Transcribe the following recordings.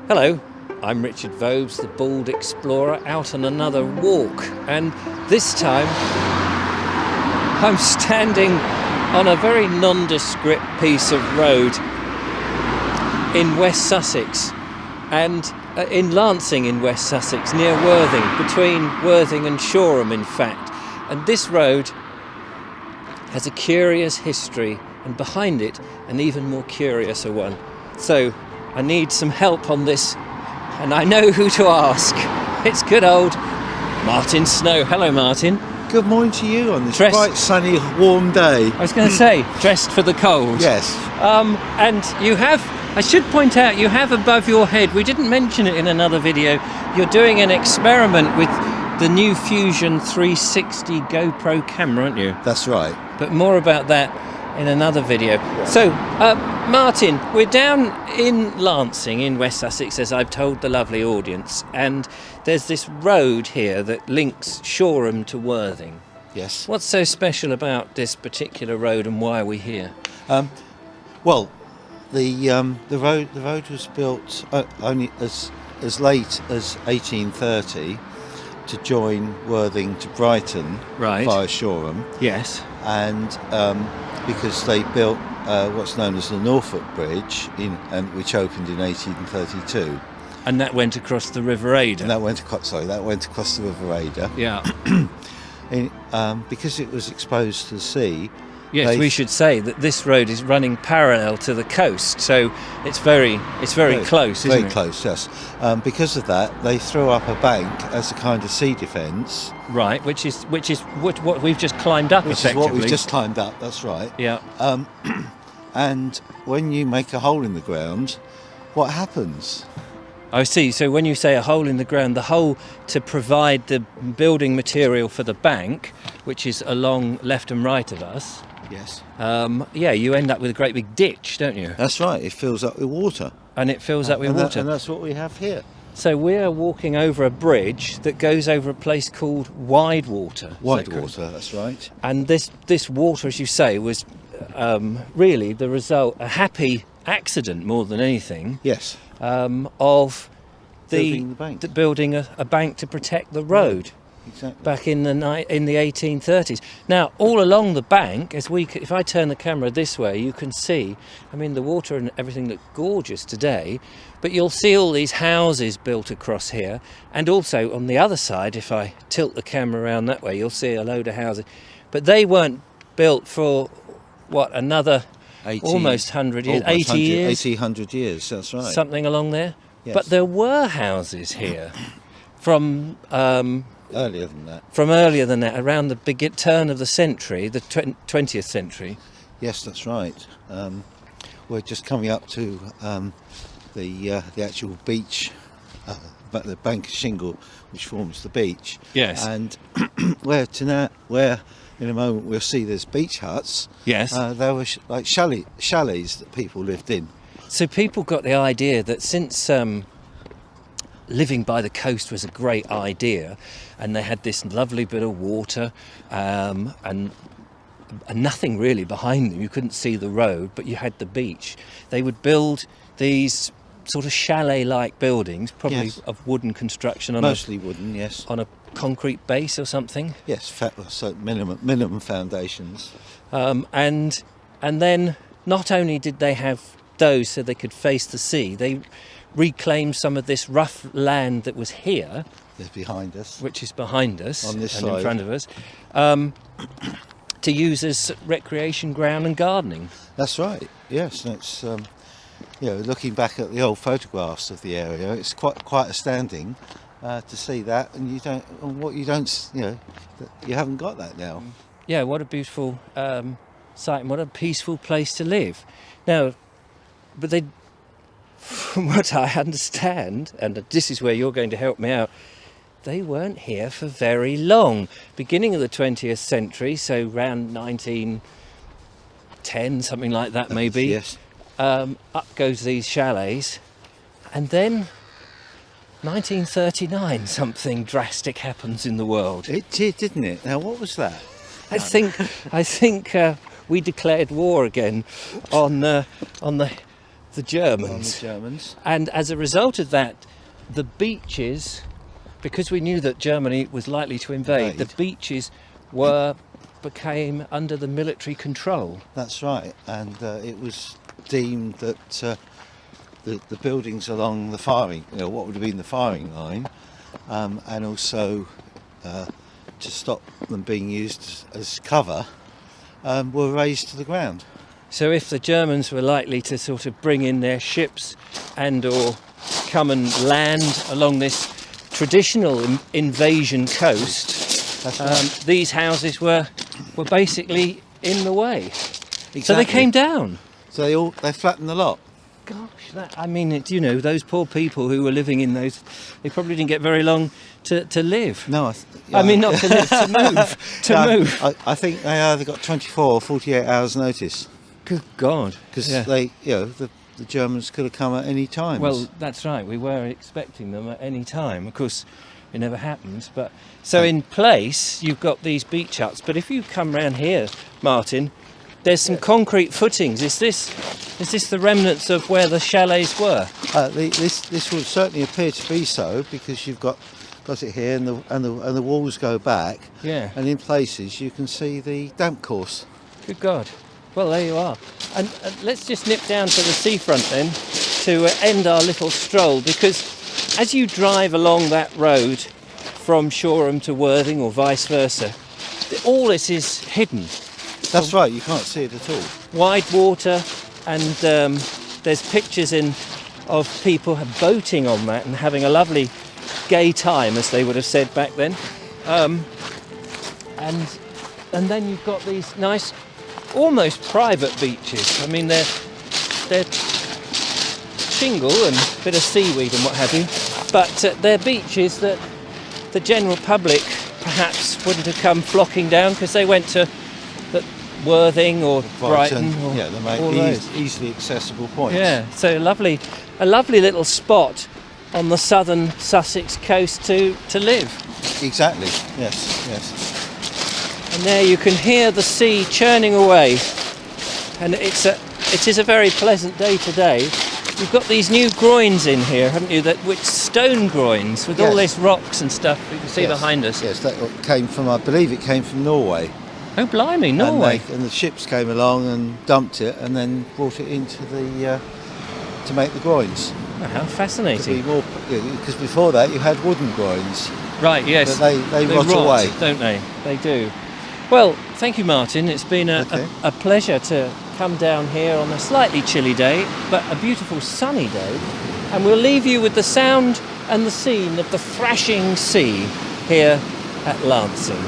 Hello, I'm Richard Vobes, the bald explorer, out on another walk, and this time I'm standing on a very nondescript piece of road in West Sussex, and in Lancing in West Sussex, near Worthing, between Worthing and Shoreham in fact. And this road has a curious history, and behind it an even more curious one. So I need some help on this, and I know who to ask. It's good old Martin Snow. Hello, Martin. Good morning to you on this bright, sunny, warm day. I was going to say, dressed for the cold. Yes. And you have, I should point out, you have above your head, we didn't mention it in another video, you're doing an experiment with the new Fusion 360 GoPro camera, aren't you? That's right. But more about that in another video. Yeah. So, Martin, we're down in Lancing in West Sussex, as I've told the lovely audience, and there's this road here that links Shoreham to Worthing. Yes. What's so special about this particular road, and why are we here? Well, the road was built only as late as 1830 to join Worthing to Brighton, right, via Shoreham. Yes. And because they built what's known as the Norfolk Bridge, which opened in 1832. And that went across the River Adur. And that went across the River Adur. Yeah. Because it was exposed to the sea. Yes, we should say that this road is running parallel to the coast, so it's very close, isn't it? Very close, yes. Because of that, they threw up a bank as a kind of sea defence. Right, which is what we've just climbed up, effectively. Which is what we've just climbed up, that's right. Yeah. And when you make a hole in the ground, what happens? I see. So when you say a hole in the ground, the hole to provide the building material for the bank, which is along left and right of us. Yes. You end up with a great big ditch, don't you? That's right. It fills up with water. And it fills up with water. And that's what we have here. So we're walking over a bridge that goes over a place called Widewater. Widewater, that's right. And this water, as you say, was really the result, a happy accident more than anything. Yes. Of building the bank. Building a bank to protect the road. Exactly. Back in the 1830s. Now, all along the bank, if I turn the camera this way, you can see. I mean, the water and everything look gorgeous today, but you'll see all these houses built across here, and also on the other side, if I tilt the camera around that way, you'll see a load of houses. But they weren't built for another 80, almost 100 years, 80 years, 100 years. That's right. Something along there. Yes. But there were houses here from. Earlier than that. From earlier than that, around the turn of the century, the 20th century. Yes, that's right. We're just coming up to the actual beach, but the bank of shingle which forms the beach. Yes. And where in a moment we'll see there's beach huts. Yes. There were like chalets that people lived in. So people got the idea that since living by the coast was a great idea, and they had this lovely bit of water and nothing really behind them. You couldn't see the road, but you had the beach. They would build these sort of chalet-like buildings, probably yes. of wooden construction. Mostly wooden, yes. On a concrete base or something. Yes, so minimum foundations. And then not only did they have those so they could face the sea, they reclaimed some of this rough land that was here. It's behind us. Which is behind us. On this and side. In front of us. To use as recreation ground and gardening. That's right, yes. It's, looking back at the old photographs of the area, it's quite astounding to see that, and you haven't got that now. Yeah, what a beautiful site, and what a peaceful place to live. Now, but they, from what I understand, and this is where you're going to help me out, they weren't here for very long. Beginning of the 20th century, so around 1910, something like that maybe. Yes. Up goes these chalets, and then 1939, something drastic happens in the world. It did, didn't it? Now, what was that? I think we declared war again on the the Germans. Germans. And as a result of that, the beaches, because we knew that Germany was likely to invade. The beaches became under the military control. That's right, and it was deemed that the buildings along the firing, what would have been the firing line, and also to stop them being used as cover, were razed to the ground. So if the Germans were likely to sort of bring in their ships and or come and land along this traditional invasion coast, That's right. these houses were basically in the way. Exactly. So they came down. So they flattened the lot. Gosh, those poor people who were living in those, they probably didn't get very long to live. No, I mean, not to live, to move. Move. I think they either got 24 or 48 hours notice. Good God. Because the Germans could have come at any time. Well, that's right. We were expecting them at any time. Of course, it never happened. But so in place, you've got these beach huts. But if you come round here, Martin, there's some concrete footings. Is this the remnants of where the chalets were? This would certainly appear to be so, because you've got it here, and the walls go back. Yeah. And in places you can see the damp course. Good God. Well, there you are. And let's just nip down to the seafront then to end our little stroll, because as you drive along that road from Shoreham to Worthing or vice versa, all this is hidden. That's right, you can't see it at all. Wide water, and there's pictures of people boating on that and having a lovely gay time, as they would have said back then. And then you've got these nice, almost private beaches. I mean, they're shingle and a bit of seaweed and what have you, but they're beaches that the general public perhaps wouldn't have come flocking down, because they went to Worthing or Brighton or all those easily accessible points. Yeah, so a lovely little spot on the southern Sussex coast to live. Exactly. Yes. And there you can hear the sea churning away, and it is a very pleasant day today. You've got these new groins in here, haven't you? Which stone groins with all these rocks and stuff you can see behind us. Yes, that came from, I believe it came from Norway. Oh, blimey, Norway. And the ships came along and dumped it and then brought it into to make the groins. Oh, how fascinating. Because before that you had wooden groins. Right, yes. But they rot away. Don't they? They do. Well, thank you, Martin. It's been a pleasure to come down here on a slightly chilly day, but a beautiful sunny day. And we'll leave you with the sound and the scene of the thrashing sea here at Lansing.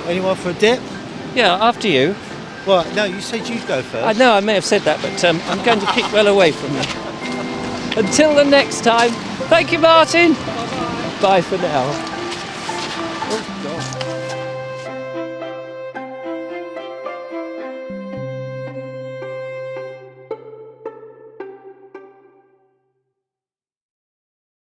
Anyone for a dip? Yeah, after you. Well, no, you said you'd go first. I know, I may have said that, but I'm going to keep well away from you. Until the next time, thank you, Martin. Bye for now.